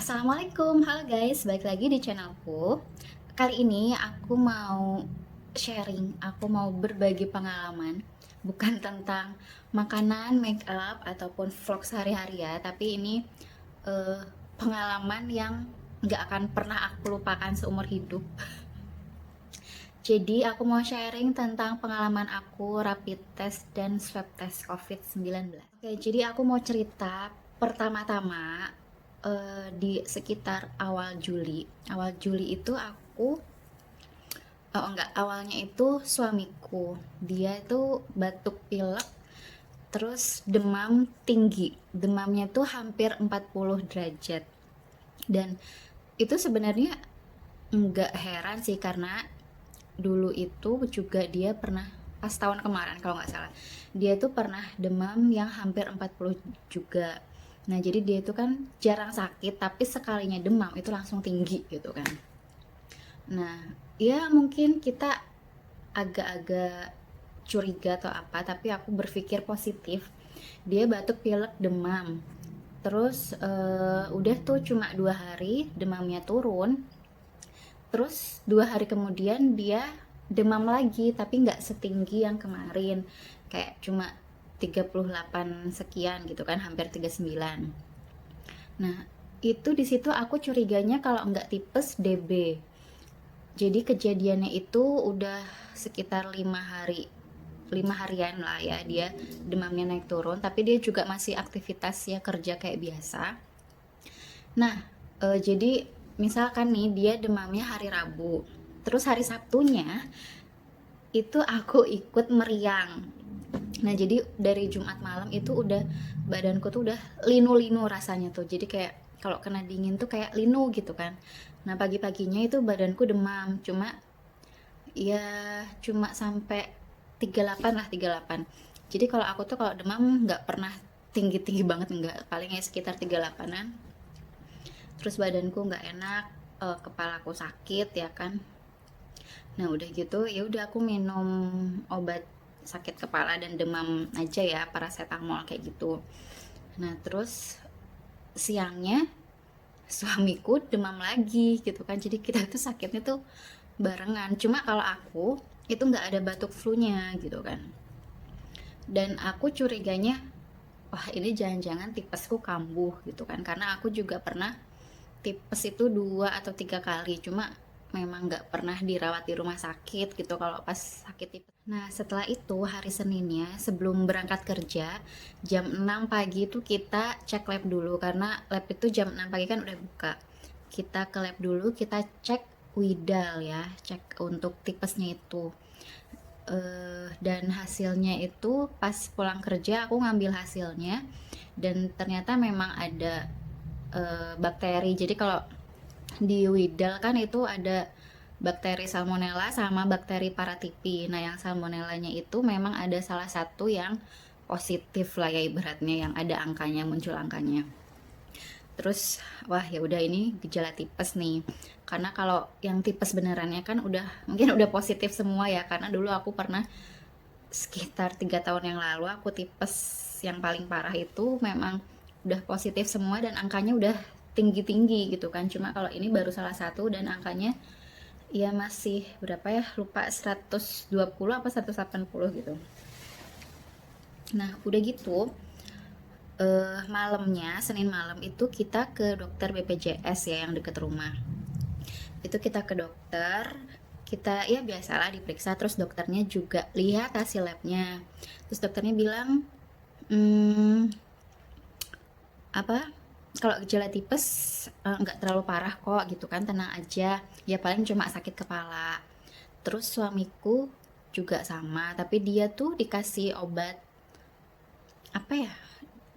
Assalamualaikum, halo guys, balik lagi di channelku. Kali ini aku mau sharing, aku mau berbagi pengalaman. Bukan tentang makanan, make up, ataupun vlog sehari-hari ya. Tapi ini eh, pengalaman yang nggak akan pernah aku lupakan seumur hidup. Jadi aku mau sharing tentang pengalaman aku rapid test dan swab test COVID-19. Oke, jadi aku mau cerita pertama-tama di sekitar awal Juli. Awal Juli itu aku oh enggak, awalnya itu suamiku. Dia itu batuk pilek terus demam tinggi. Demamnya tuh hampir 40 derajat. Dan itu sebenarnya nggak heran sih karena dulu itu juga dia pernah pas tahun kemarin kalau nggak salah dia tuh pernah demam yang hampir 40 juga. Nah jadi dia itu kan jarang sakit tapi sekalinya demam itu langsung tinggi gitu kan. Nah ya mungkin kita agak-agak curiga atau apa, tapi aku berpikir positif. Dia batuk pilek demam terus udah tuh cuma 2 hari demamnya turun. Terus 2 hari kemudian dia demam lagi, tapi nggak setinggi yang kemarin. Kayak cuma 38 sekian gitu kan, hampir 39. Nah, itu di situ aku curiganya kalau nggak tipes DB. Jadi kejadiannya itu udah sekitar 5 hari. 5 harian lah ya dia demamnya naik turun, tapi dia juga masih aktivitas ya kerja kayak biasa. Nah, jadi misalkan nih dia demamnya hari Rabu, terus hari Sabtunya itu aku ikut meriang. Nah, jadi dari Jumat malam itu udah badanku tuh udah linu-linu rasanya tuh. Jadi kayak kalau kena dingin tuh kayak linu gitu kan. Nah, pagi-paginya itu badanku demam, ya cuma sampai 38 lah, 38. Jadi kalau aku tuh kalau demam nggak pernah tinggi-tinggi banget, nggak, paling ya sekitar 38-an. Terus badanku nggak enak, kepalaku sakit ya kan. Nah udah gitu ya udah aku minum obat sakit kepala dan demam aja ya, paracetamol kayak gitu. Nah terus siangnya suamiku demam lagi gitu kan, jadi kita tuh sakitnya tuh barengan. Cuma kalau aku itu nggak ada batuk flu-nya gitu kan. Dan aku curiganya wah ini jangan-jangan tipesku kambuh gitu kan, karena aku juga pernah tipes itu 2 atau 3 kali, cuma memang nggak pernah dirawat di rumah sakit gitu kalau pas sakit tipes. Nah setelah itu hari Seninnya sebelum berangkat kerja jam 6 pagi itu kita cek lab dulu, karena lab itu jam 6 pagi kan udah buka. Kita ke lab dulu, kita cek Widal ya, cek untuk tipesnya itu. Dan hasilnya itu pas pulang kerja aku ngambil hasilnya dan ternyata memang ada bakteri. Jadi kalau di Widal kan itu ada bakteri Salmonella sama bakteri Paratipi. Nah, yang Salmonellanya itu memang ada salah satu yang positif lah ya ibaratnya, yang ada angkanya, muncul angkanya. Terus wah ya udah ini gejala tipes nih. Karena kalau yang tipes benerannya kan udah mungkin udah positif semua ya, karena dulu aku pernah sekitar 3 tahun yang lalu aku tipes yang paling parah itu memang udah positif semua dan angkanya udah tinggi-tinggi gitu kan. Cuma kalau ini baru salah satu dan angkanya ya masih berapa ya, lupa, 120 apa 180 gitu. Nah udah gitu malamnya Senin malam itu kita ke dokter BPJS ya yang deket rumah. Itu kita ke dokter, kita ya biasalah diperiksa, terus dokternya juga lihat hasil labnya. Terus dokternya bilang apa, kalau gejala tipes nggak terlalu parah kok gitu kan, tenang aja, ya paling cuma sakit kepala. Terus suamiku juga sama, tapi dia tuh dikasih obat apa ya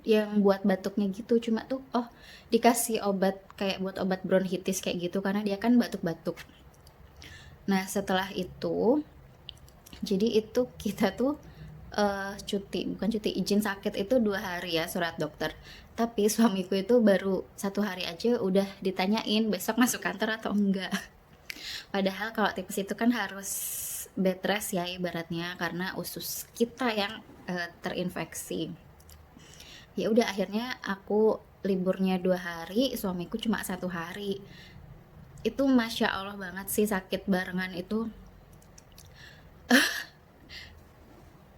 yang buat batuknya gitu, cuma tuh dikasih obat kayak buat obat bronkitis kayak gitu karena dia kan batuk-batuk. Nah setelah itu jadi itu kita tuh cuti, bukan cuti, izin sakit itu 2 hari ya surat dokter. Tapi suamiku itu baru 1 hari aja udah ditanyain besok masuk kantor atau enggak. Padahal kalau tipes itu kan harus bed rest ya ibaratnya, karena usus kita yang terinfeksi. Ya udah akhirnya aku liburnya 2 hari, suamiku cuma 1 hari. Itu masya Allah banget sih, sakit barengan itu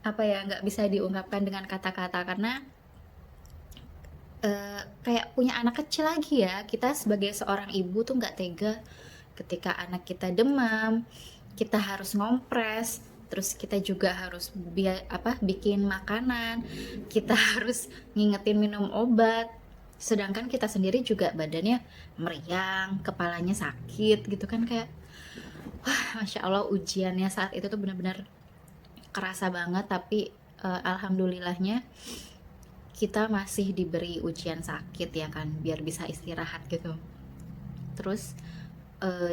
apa ya, nggak bisa diungkapkan dengan kata-kata, karena kayak punya anak kecil lagi ya. Kita sebagai seorang ibu tuh nggak tega ketika anak kita demam, kita harus ngompres, terus kita juga harus bikin makanan, kita harus ngingetin minum obat. Sedangkan kita sendiri juga badannya meriang, kepalanya sakit gitu kan, kayak masya Allah ujiannya saat itu tuh benar-benar kerasa banget. Tapi alhamdulillahnya kita masih diberi ujian sakit ya kan, biar bisa istirahat gitu. Terus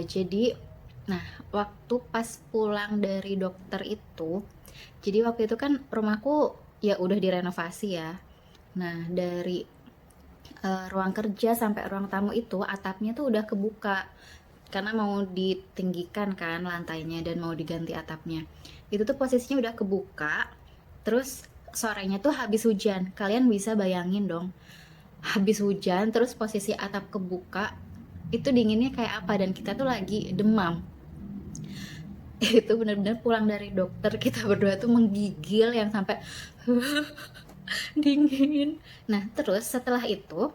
jadi nah waktu pas pulang dari dokter itu, jadi waktu itu kan rumahku ya udah direnovasi ya. Nah dari ruang kerja sampai ruang tamu itu atapnya tuh udah kebuka karena mau ditinggikan kan lantainya dan mau diganti atapnya. Itu tuh posisinya udah kebuka. Terus sorenya tuh habis hujan. Kalian bisa bayangin dong, habis hujan terus posisi atap kebuka, itu dinginnya kayak apa, dan kita tuh lagi demam. Itu benar-benar pulang dari dokter kita berdua tuh menggigil yang sampai dingin. Nah terus setelah itu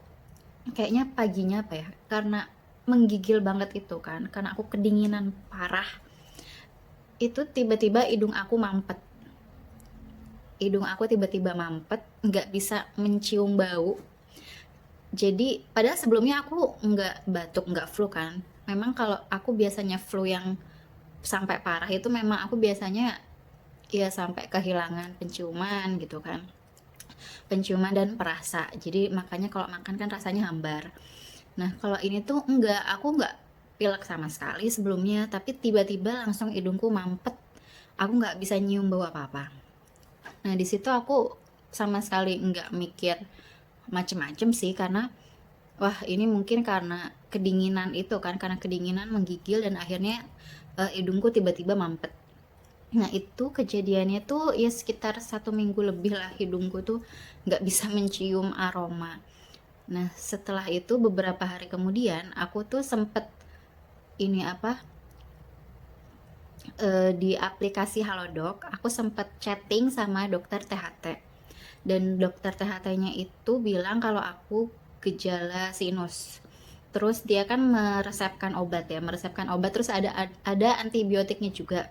kayaknya paginya apa ya, karena menggigil banget itu kan, karena aku kedinginan parah, itu tiba-tiba hidung aku tiba-tiba mampet, nggak bisa mencium bau. Jadi padahal sebelumnya aku nggak batuk, nggak flu kan. Memang kalau aku biasanya flu yang sampai parah itu memang aku biasanya ya sampai kehilangan penciuman gitu kan, penciuman dan perasa. Jadi makanya kalau makan kan rasanya hambar. Nah kalau ini tuh enggak, aku nggak pilek sama sekali sebelumnya, tapi tiba-tiba langsung hidungku mampet, aku nggak bisa nyium bau apa-apa. Nah di situ aku sama sekali nggak mikir macem-macem sih, karena wah ini mungkin karena kedinginan itu kan, karena kedinginan menggigil dan akhirnya hidungku tiba-tiba mampet. Nah itu kejadiannya tuh ya sekitar 1 minggu lebih lah, hidungku tuh nggak bisa mencium aroma. Nah setelah itu beberapa hari kemudian aku tuh sempet ini apa, di aplikasi Halodoc aku sempet chatting sama dokter THT, dan dokter THT-nya itu bilang kalau aku gejala sinus. Terus dia kan meresepkan obat terus ada antibiotiknya juga.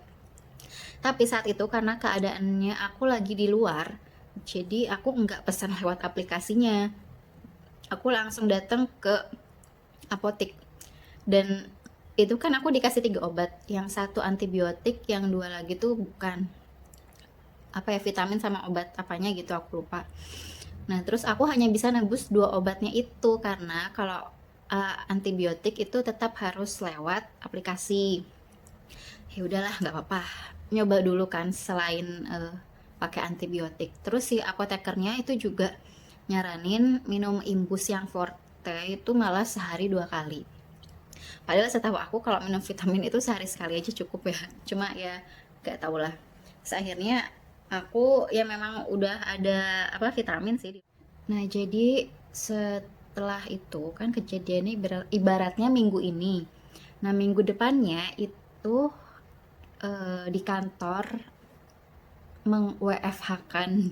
Tapi saat itu karena keadaannya aku lagi di luar, jadi aku nggak pesan lewat aplikasinya, aku langsung datang ke apotik. Dan itu kan aku dikasih 3 obat, yang satu antibiotik, yang 2 lagi tuh bukan apa ya, vitamin sama obat apanya gitu aku lupa. Nah terus aku hanya bisa nebus 2 obatnya itu, karena kalau antibiotik itu tetap harus lewat aplikasi. Ya udahlah nggak apa-apa, nyoba dulu kan selain pakai antibiotik. Terus si apotekernya itu juga nyaranin minum imbus yang forte itu malah sehari 2 kali. Padahal setahu aku kalau minum vitamin itu sehari sekali aja cukup ya. Cuma ya gak tau lah. Akhirnya aku ya memang udah ada apa vitamin sih. Nah jadi setelah itu kan kejadiannya ibaratnya minggu ini. Nah minggu depannya itu di kantor meng-WFH-kan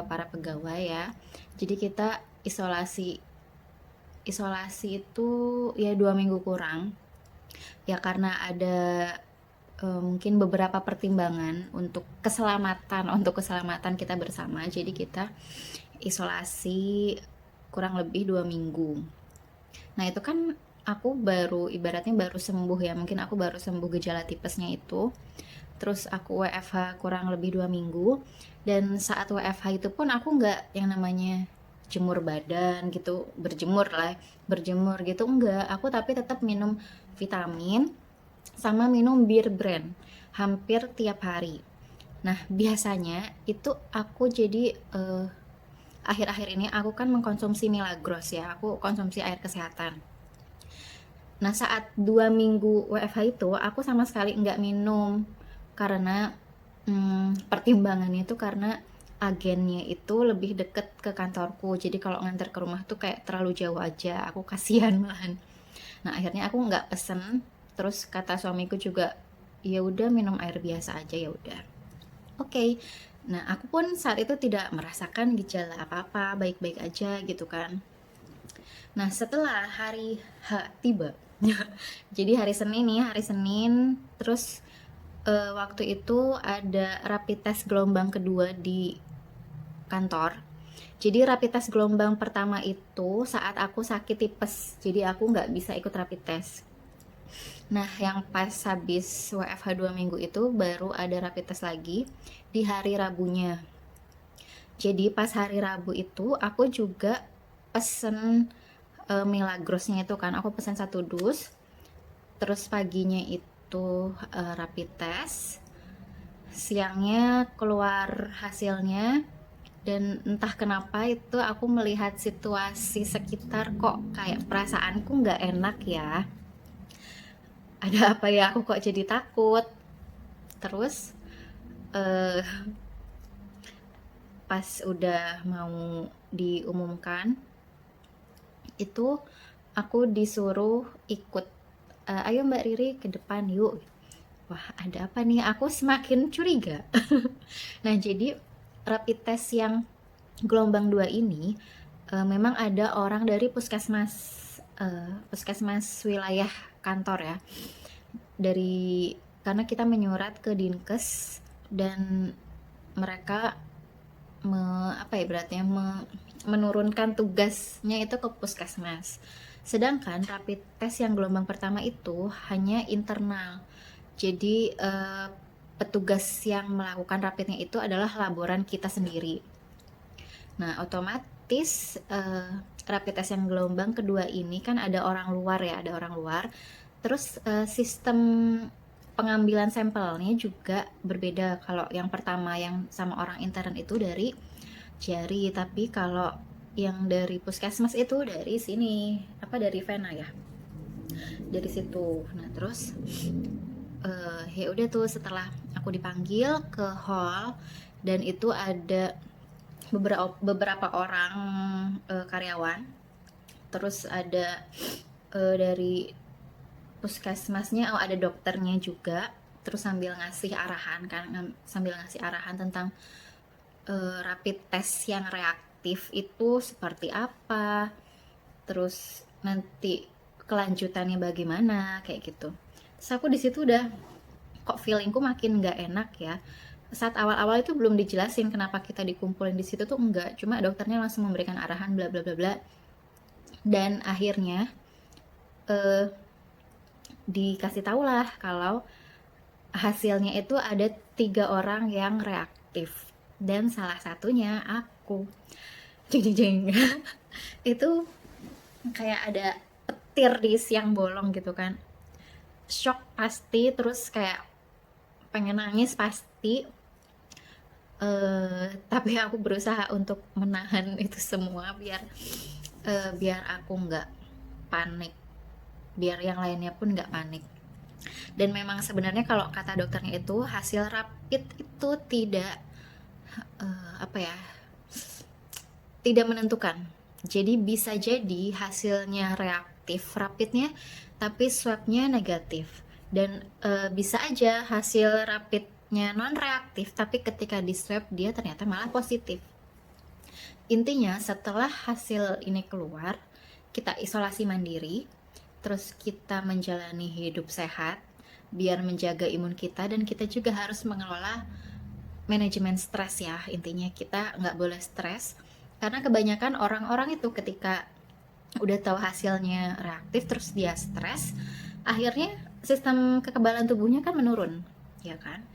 para pegawai ya. Jadi kita isolasi itu ya 2 minggu kurang ya, karena ada mungkin beberapa pertimbangan untuk keselamatan kita bersama. Jadi kita isolasi kurang lebih 2 minggu. Nah itu kan aku ibaratnya baru sembuh ya, mungkin aku baru sembuh gejala tipesnya itu. Terus aku WFH kurang lebih 2 minggu, dan saat WFH itu pun aku nggak yang namanya jemur badan gitu, berjemur gitu enggak. Aku tapi tetap minum vitamin sama minum bir brand hampir tiap hari. Nah biasanya itu aku jadi akhir-akhir ini aku kan mengkonsumsi Milagros ya, aku konsumsi air kesehatan. Nah saat 2 minggu WFH itu aku sama sekali nggak minum, karena pertimbangannya itu karena agennya itu lebih deket ke kantorku, jadi kalau nganter ke rumah tuh kayak terlalu jauh aja, aku kasihan malahan. Nah akhirnya aku nggak pesen, terus kata suamiku juga ya udah minum air biasa aja, ya udah. Oke. Nah aku pun saat itu tidak merasakan gejala apa-apa, baik-baik aja gitu kan. Nah setelah hari H tiba, jadi hari Senin nih, hari Senin, terus waktu itu ada rapid test gelombang kedua di kantor. Jadi rapid test gelombang pertama itu saat aku sakit tipes, jadi aku nggak bisa ikut rapid test. Nah, yang pas habis WFH 2 minggu itu baru ada rapid test lagi di hari Rabunya. Jadi pas hari Rabu itu aku juga pesen Milagrosnya itu kan, aku pesen 1 dus. Terus paginya itu rapid test, siangnya keluar hasilnya, dan entah kenapa itu aku melihat situasi sekitar kok kayak perasaanku nggak enak ya. Ada apa ya, aku kok jadi takut. Terus eh, pas udah mau diumumkan itu aku disuruh ikut, ayo Mbak Riri ke depan yuk. Wah ada apa nih, aku semakin curiga. Nah jadi rapid test yang gelombang 2 ini memang ada orang dari puskesmas wilayah kantor ya, dari karena kita menyurat ke Dinkes dan mereka apa ya beratnya menurunkan tugasnya itu ke puskesmas. Sedangkan rapid test yang gelombang pertama itu hanya internal. Jadi petugas yang melakukan rapidnya itu adalah laboran kita sendiri. Nah, otomatis rapid test yang gelombang kedua ini kan ada orang luar ya, ada orang luar. Terus sistem pengambilan sampelnya juga berbeda. Kalau yang pertama yang sama orang intern itu dari jari, tapi kalau yang dari puskesmas itu dari sini, apa dari vena ya, dari situ. Nah terus ya udah tuh setelah aku dipanggil ke hall dan itu ada beberapa orang karyawan, terus ada dari puskesmasnya, oh ada dokternya juga, terus sambil ngasih arahan kan, sambil ngasih arahan tentang rapid test yang reaktif itu seperti apa, terus nanti kelanjutannya bagaimana kayak gitu. Terus aku di situ udah kok feelingku makin nggak enak ya. Saat awal-awal itu belum dijelasin kenapa kita dikumpulin di situ tuh, enggak, cuma dokternya langsung memberikan arahan bla bla bla bla, dan akhirnya dikasih tau lah kalau hasilnya itu ada 3 orang yang reaktif dan salah satunya aku. Jeng jeng jeng. Itu kayak ada petir di siang bolong gitu kan, shock pasti, terus kayak pengen nangis pasti, tapi aku berusaha untuk menahan itu semua biar aku nggak panik, biar yang lainnya pun nggak panik. Dan memang sebenarnya kalau kata dokternya itu hasil rapid itu tidak apa ya, tidak menentukan. Jadi bisa jadi hasilnya reaktif rapidnya tapi swabnya negatif, dan bisa aja hasil rapidnya non reaktif tapi ketika di swab dia ternyata malah positif. Intinya setelah hasil ini keluar, kita isolasi mandiri, terus kita menjalani hidup sehat biar menjaga imun kita, dan kita juga harus mengelola manajemen stres ya. Intinya kita nggak boleh stres, karena kebanyakan orang-orang itu ketika udah tahu hasilnya reaktif terus dia stres, akhirnya sistem kekebalan tubuhnya kan menurun ya kan.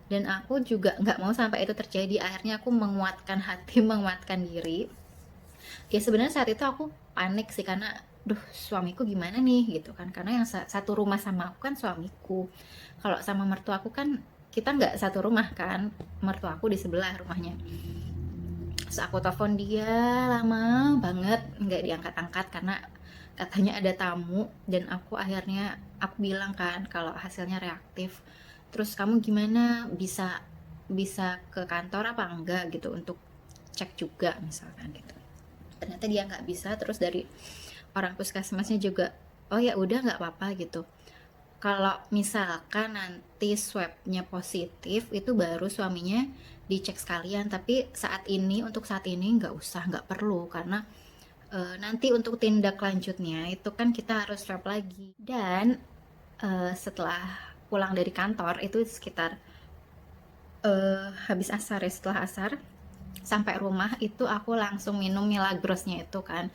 Dan aku juga nggak mau sampai itu terjadi. Akhirnya aku menguatkan hati menguatkan diri ya. Sebenarnya saat itu aku panik sih, karena duh suamiku gimana nih gitu kan, karena yang satu rumah sama aku kan suamiku. Kalau sama mertuaku kan kita nggak satu rumah kan, mertuaku di sebelah rumahnya. Terus aku telepon dia lama banget nggak diangkat-angkat karena katanya ada tamu, dan aku akhirnya aku bilang kan kalau hasilnya reaktif. Terus kamu gimana, bisa bisa ke kantor apa enggak gitu untuk cek juga misalkan gitu. Ternyata dia nggak bisa, terus dari orang puskesmasnya juga oh ya udah nggak apa-apa gitu. Kalau misalkan nanti swabnya positif itu baru suaminya dicek sekalian, tapi untuk saat ini nggak usah, nggak perlu, karena nanti untuk tindak lanjutnya itu kan kita harus swab lagi. Dan setelah pulang dari kantor itu sekitar habis asar ya, setelah asar sampai rumah itu aku langsung minum Milagrosnya itu kan,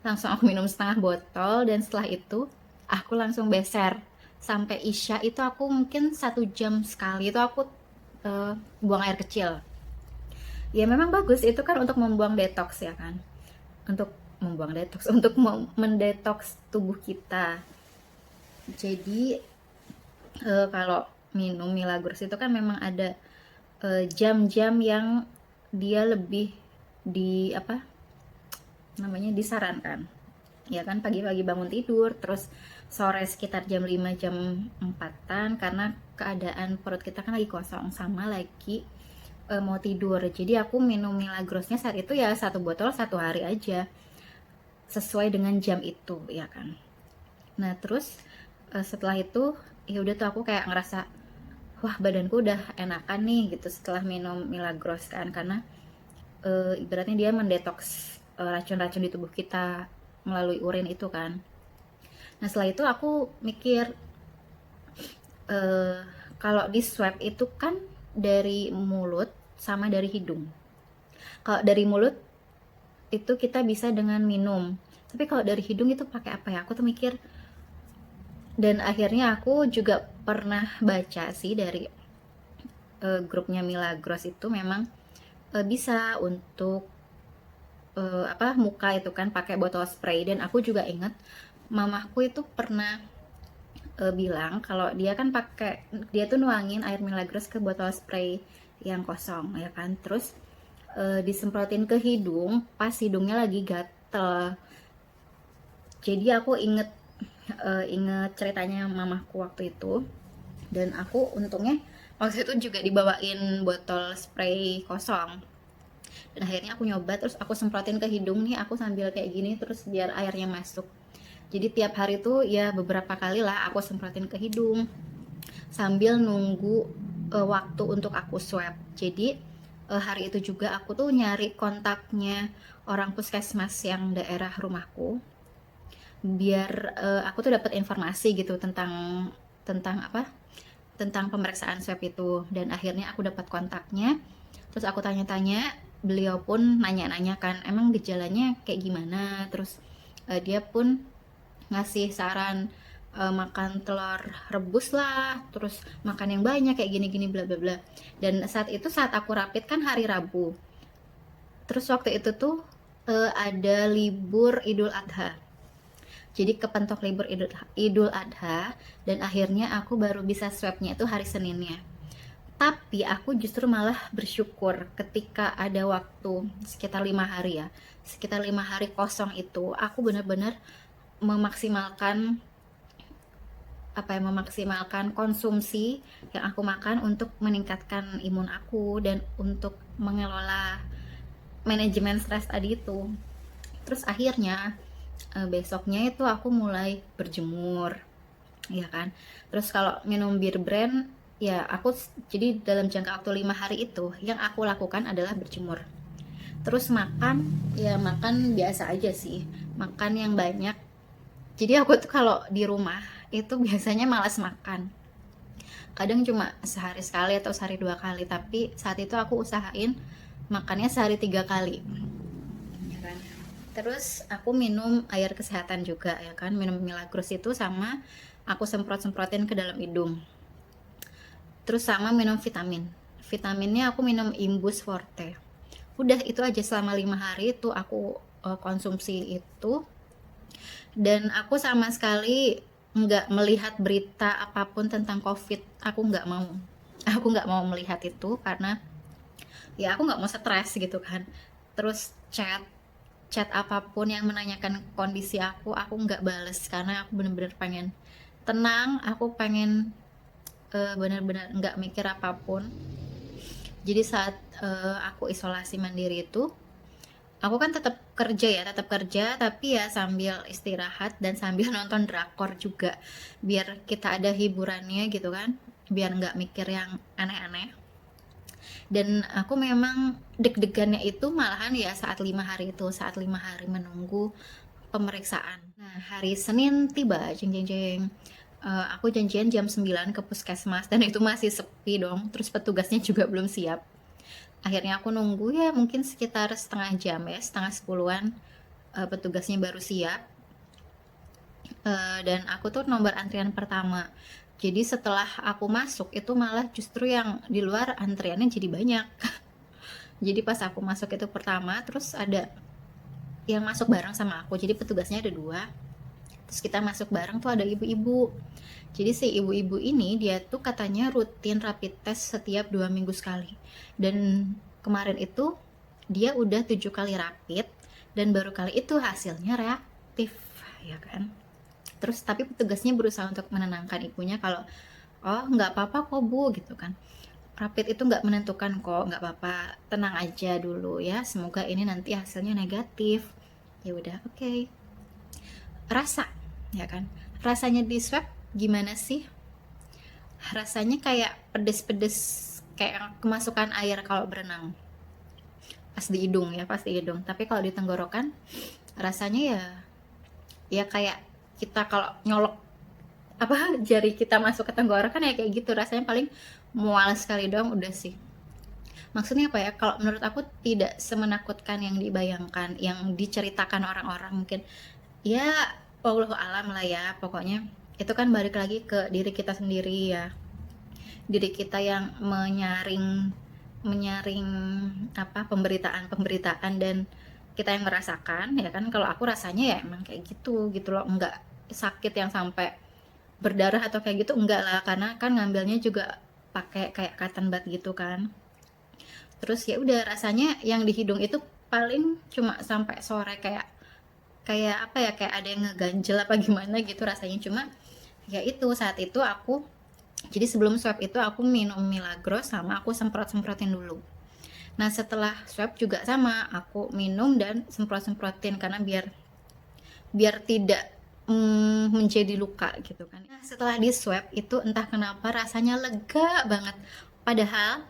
langsung aku minum setengah botol, dan setelah itu aku langsung beser sampai isya. Itu aku mungkin 1 jam sekali itu aku buang air kecil. Ya memang bagus itu kan untuk membuang detox ya kan, untuk membuang detox untuk mendetoks tubuh kita. Jadi kalau minum Milagros itu kan memang ada jam-jam yang dia lebih disarankan ya kan, pagi-pagi bangun tidur, terus sore sekitar jam 5 jam 4-an, karena keadaan perut kita kan lagi kosong sama lagi mau tidur. Jadi aku minum Milagrosnya saat itu ya 1 botol 1 hari aja, sesuai dengan jam itu ya kan. Nah terus setelah itu ya udah tuh aku kayak ngerasa wah badanku udah enakan nih gitu setelah minum Milagros kan, karena ibaratnya dia mendetoks racun-racun di tubuh kita melalui urin itu kan. Nah setelah itu aku mikir kalau di swab itu kan dari mulut sama dari hidung. Kalau dari mulut itu kita bisa dengan minum, tapi kalau dari hidung itu pakai apa ya, aku tuh mikir. Dan akhirnya aku juga pernah baca sih dari grupnya Milagros itu memang bisa untuk muka itu kan pakai botol spray. Dan aku juga ingat mamaku itu pernah bilang kalau dia kan dia tuh nuangin air Milagros ke botol spray yang kosong ya kan, terus disemprotin ke hidung pas hidungnya lagi gatel. Jadi aku inget ceritanya mamaku waktu itu, dan aku untungnya waktu itu juga dibawain botol spray kosong, dan akhirnya aku nyoba, terus aku semprotin ke hidung nih, aku sambil kayak gini terus biar airnya masuk. Jadi tiap hari tuh ya beberapa kali lah aku semprotin ke hidung sambil nunggu waktu untuk aku swab. Jadi hari itu juga aku tuh nyari kontaknya orang puskesmas yang daerah rumahku, biar aku tuh dapat informasi gitu tentang pemeriksaan swab itu. Dan akhirnya aku dapat kontaknya, terus aku tanya-tanya, beliau pun nanya-nanya kan emang gejalanya kayak gimana, terus dia pun ngasih saran makan telur rebus lah, terus makan yang banyak kayak gini-gini bla bla bla. Dan saat aku rapid kan hari Rabu, terus waktu itu tuh ada libur Idul Adha, jadi kepentok libur Idul Adha, dan akhirnya aku baru bisa swabnya itu hari Seninnya. Tapi aku justru malah bersyukur ketika ada waktu sekitar 5 hari ya, sekitar 5 hari kosong itu aku benar-benar memaksimalkan konsumsi yang aku makan untuk meningkatkan imun aku dan untuk mengelola manajemen stres tadi itu. Terus akhirnya besoknya itu aku mulai berjemur ya kan. Terus kalau minum bir brand ya jadi dalam jangka waktu 5 hari itu yang aku lakukan adalah berjemur. Terus makan biasa aja sih, makan yang banyak. Jadi aku tuh kalau di rumah itu biasanya malas makan, kadang cuma sehari sekali atau sehari 2 kali, tapi saat itu aku usahain makannya sehari 3 kali ya kan. Terus aku minum air kesehatan juga ya kan, minum Milagros itu sama aku semprotin ke dalam hidung. Terus sama minum vitaminnya aku minum Imbus Forte. Udah itu aja selama 5 hari itu aku konsumsi itu. Dan aku sama sekali nggak melihat berita apapun tentang COVID. Aku nggak mau melihat itu, karena ya aku nggak mau stres gitu kan. Terus chat apapun yang menanyakan kondisi aku nggak bales, karena aku bener-bener pengen tenang. Aku pengen bener-bener nggak mikir apapun. Jadi saat aku isolasi mandiri itu, aku kan tetap kerja tapi ya sambil istirahat dan sambil nonton drakor juga, biar kita ada hiburannya gitu kan, biar nggak mikir yang aneh-aneh. Dan aku memang deg-degannya itu malahan ya saat 5 hari itu, saat 5 hari menunggu pemeriksaan. Nah, hari Senin tiba, jeng jeng jeng. Aku janjian jam 9 ke puskesmas dan itu masih sepi dong. Terus petugasnya juga belum siap. Akhirnya aku nunggu ya mungkin sekitar setengah jam ya, setengah 10-an, petugasnya baru siap. Dan aku tuh nomor antrian pertama. Jadi setelah aku masuk itu malah justru yang di luar antriannya jadi banyak. Jadi pas aku masuk itu pertama, terus ada yang masuk bareng sama aku. Jadi petugasnya ada 2. Terus kita masuk bareng tuh ada ibu-ibu. Jadi si ibu-ibu ini dia tuh katanya rutin rapid test setiap 2 minggu sekali. Dan kemarin itu dia udah 7 kali rapid dan baru kali itu hasilnya reaktif, ya kan. Terus tapi petugasnya berusaha untuk menenangkan ibunya kalau oh nggak apa-apa kok bu gitu kan. Rapid itu nggak menentukan kok, nggak apa-apa, tenang aja dulu ya. Semoga ini nanti hasilnya negatif. Ya udah, oke. Rasa, ya kan? Rasanya di swab gimana sih? Rasanya kayak pedes-pedes, kayak kemasukan air kalau berenang. Pas di hidung ya, pas di hidung. Tapi kalau di tenggorokan rasanya ya kayak kita kalau nyolok apa jari kita masuk ke tenggorokan ya kayak gitu rasanya, paling mual sekali doang udah sih. Maksudnya apa ya, kalau menurut aku tidak semenakutkan yang dibayangkan, yang diceritakan orang-orang mungkin. Ya, wallahu alam lah ya, pokoknya itu kan balik lagi ke diri kita sendiri ya. Diri kita yang menyaring menyaring apa pemberitaan-pemberitaan dan kita yang merasakan ya kan. Kalau aku rasanya ya emang kayak gitu gitu loh, enggak sakit yang sampai berdarah atau kayak gitu enggak lah, karena kan ngambilnya juga pakai kayak cotton bud gitu kan. Terus ya udah rasanya yang di hidung itu paling cuma sampai sore, kayak kayak apa ya, kayak ada yang ngeganjel apa gimana gitu rasanya. Cuma ya itu saat itu aku, jadi sebelum swab itu aku minum Milagros sama aku semprot-semprotin dulu. Nah setelah swab juga sama, aku minum dan semprot-semprotin karena biar biar tidak menjadi luka gitu kan. Nah, setelah di swab itu entah kenapa rasanya lega banget. Padahal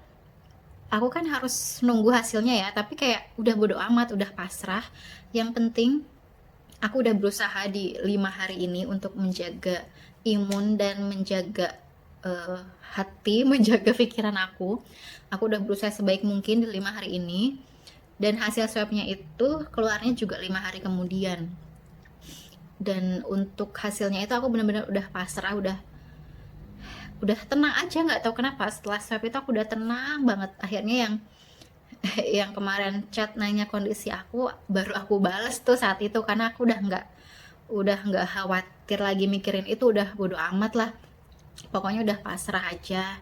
aku kan harus nunggu hasilnya ya, tapi kayak udah bodo amat, udah pasrah. Yang penting aku udah berusaha di 5 hari ini untuk menjaga imun dan menjaga hati, menjaga pikiran aku. Aku udah berusaha sebaik mungkin di 5 hari ini. Dan hasil swabnya itu keluarnya juga 5 hari kemudian. Dan untuk hasilnya itu aku benar-benar udah pasrah, udah tenang aja, nggak tahu kenapa setelah swab itu aku udah tenang banget. Akhirnya yang yang kemarin chat nanya kondisi aku baru aku bales tuh saat itu, karena aku udah nggak khawatir lagi mikirin itu, udah bodo amat lah, pokoknya udah pasrah aja.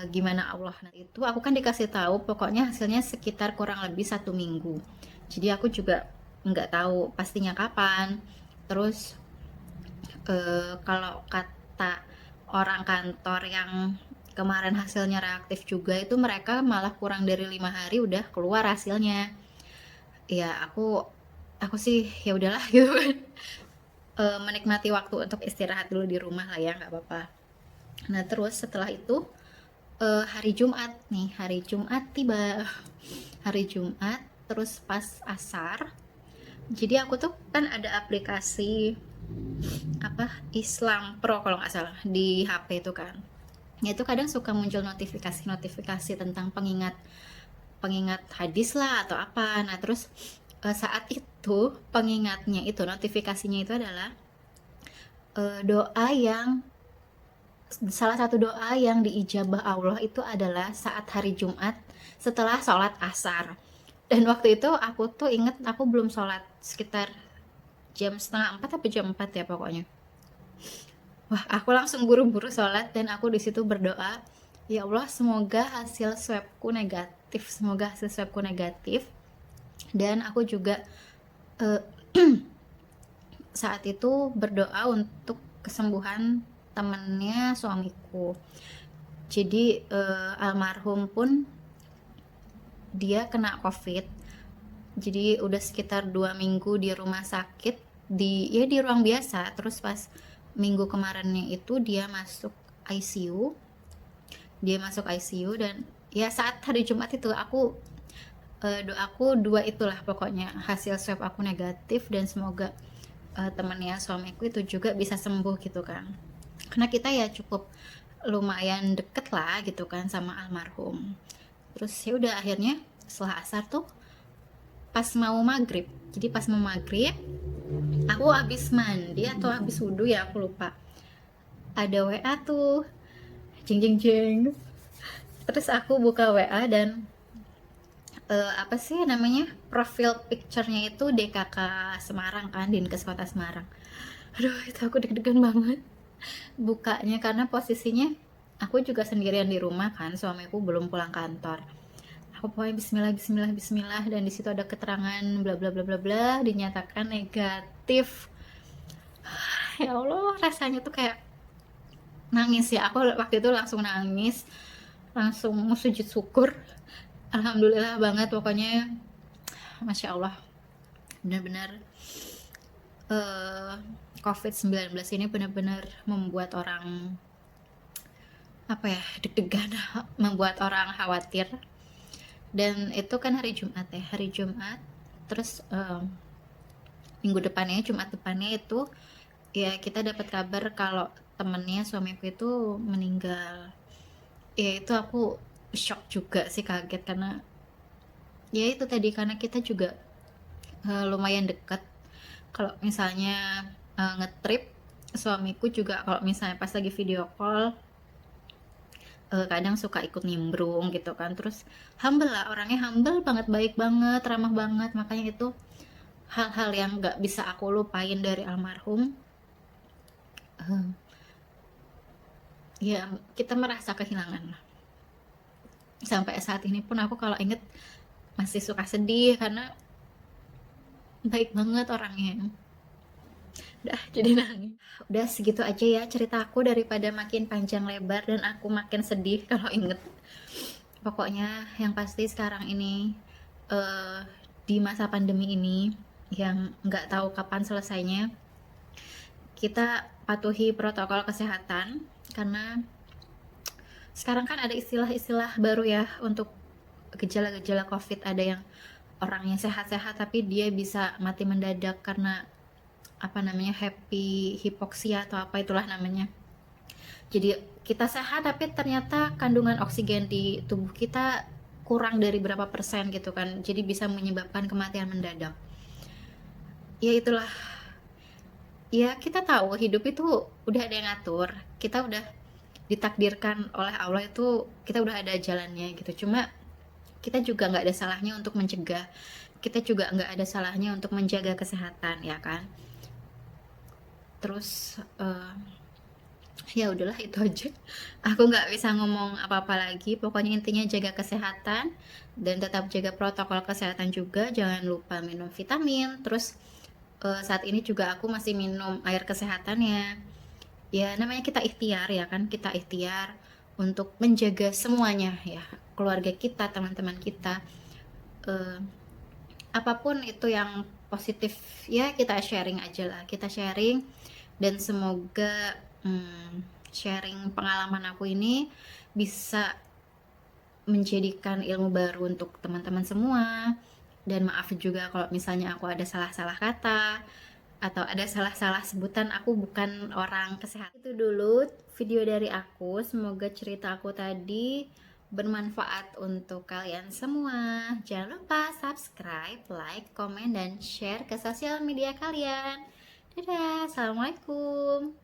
Gimana Allah. Nah itu aku kan dikasih tahu pokoknya hasilnya sekitar kurang lebih 1 minggu, jadi aku juga nggak tahu pastinya kapan. Terus kalau kata orang kantor yang kemarin hasilnya reaktif juga, itu mereka malah kurang dari 5 hari udah keluar hasilnya. Ya aku sih ya udahlah gitu kan. Menikmati waktu untuk istirahat dulu di rumah lah ya, nggak apa-apa. Nah terus setelah itu hari Jumat nih, hari Jumat tiba. Hari Jumat terus pas asar, jadi aku tuh kan ada aplikasi apa Islam Pro kalau nggak salah di HP itu kan. Ya itu kadang suka muncul notifikasi-notifikasi tentang pengingat pengingat hadis lah atau apa. Nah terus saat itu pengingatnya itu, notifikasinya itu adalah doa yang salah satu doa yang diijabah Allah itu adalah saat hari Jumat setelah sholat asar. Dan waktu itu aku tuh inget aku belum sholat sekitar jam setengah 4 atau jam 4 ya pokoknya. Wah, aku langsung buru-buru sholat dan aku di situ berdoa, ya Allah semoga hasil swabku negatif, semoga hasil swabku negatif. Dan aku juga eh, saat itu berdoa untuk kesembuhan temennya suamiku. Jadi almarhum pun dia kena COVID. Jadi udah sekitar 2 minggu di rumah sakit, di ruang biasa. Terus pas minggu kemarinnya itu ICU. Dia masuk ICU dan ya saat hari Jumat itu doaku dua itulah pokoknya, hasil swab aku negatif dan semoga temannya suamiku itu juga bisa sembuh gitu kan. Karena kita ya cukup lumayan deket lah gitu kan sama almarhum. Terus ya udah akhirnya setelah asar tuh pas mau maghrib, jadi pas mau maghrib aku habis mandi atau habis wudhu ya aku lupa, ada WA tuh, jeng jeng jeng. Terus aku buka WA dan apa sih namanya, profil picture-nya itu DKK Semarang kan, Dinkes Kota Semarang. Aduh itu aku deg-degan banget bukanya karena posisinya aku juga sendirian di rumah kan, suamiku belum pulang kantor. Aku pokoknya Bismillah Bismillah Bismillah dan di situ ada keterangan bla bla bla bla bla, dinyatakan negatif. Ya Allah, rasanya tuh kayak nangis ya. Aku waktu itu langsung nangis, langsung sujud syukur. Alhamdulillah banget pokoknya, Masya Allah. Benar-benar COVID-19 ini benar-benar membuat orang apa ya, deg-degan, membuat orang khawatir. Dan itu kan hari Jumat ya, hari Jumat. Terus minggu depannya, Jumat depannya itu ya kita dapat kabar kalau temennya suamiku itu meninggal. Ya itu aku shock juga sih, kaget karena ya itu tadi, karena kita juga lumayan dekat. Kalau misalnya ngetrip, suamiku juga kalau misalnya pas lagi video call kadang suka ikut nimbrung gitu kan. Terus humble lah, orangnya humble banget, baik banget, ramah banget. Makanya itu hal-hal yang gak bisa aku lupain dari almarhum. Ya kita merasa kehilangan lah. Sampai saat ini pun aku kalau inget masih suka sedih karena baik banget orangnya. Udah jadi nangis. Udah segitu aja ya ceritaku, daripada makin panjang lebar dan aku makin sedih kalau inget. Pokoknya yang pasti sekarang ini di masa pandemi ini yang nggak tahu kapan selesainya, kita patuhi protokol kesehatan. Karena sekarang kan ada istilah-istilah baru ya untuk gejala-gejala COVID. Ada yang orangnya sehat-sehat tapi dia bisa mati mendadak karena apa namanya, hipoksia atau apa itulah namanya. Jadi kita sehat tapi ternyata kandungan oksigen di tubuh kita kurang dari berapa persen gitu kan, jadi bisa menyebabkan kematian mendadak. Ya itulah, ya kita tahu hidup itu udah ada yang ngatur, kita udah ditakdirkan oleh Allah, itu kita udah ada jalannya gitu. Cuma kita juga nggak ada salahnya untuk mencegah, kita juga nggak ada salahnya untuk menjaga kesehatan ya kan. Terus ya udahlah itu aja, aku nggak bisa ngomong apa-apa lagi. Pokoknya intinya jaga kesehatan dan tetap jaga protokol kesehatan juga, jangan lupa minum vitamin. Terus saat ini juga aku masih minum air kesehatan ya namanya kita ikhtiar ya kan, kita ikhtiar untuk menjaga semuanya ya, keluarga kita, teman-teman kita, apapun itu yang positif ya kita sharing aja lah, kita sharing. Dan semoga sharing pengalaman aku ini bisa menjadikan ilmu baru untuk teman-teman semua. Dan maaf juga kalau misalnya aku ada salah-salah kata atau ada salah-salah sebutan, aku bukan orang kesehatan. Itu dulu video dari aku, semoga cerita aku tadi bermanfaat untuk kalian semua. Jangan lupa subscribe, like, komen, dan share ke sosial media kalian. Dadah, assalamualaikum.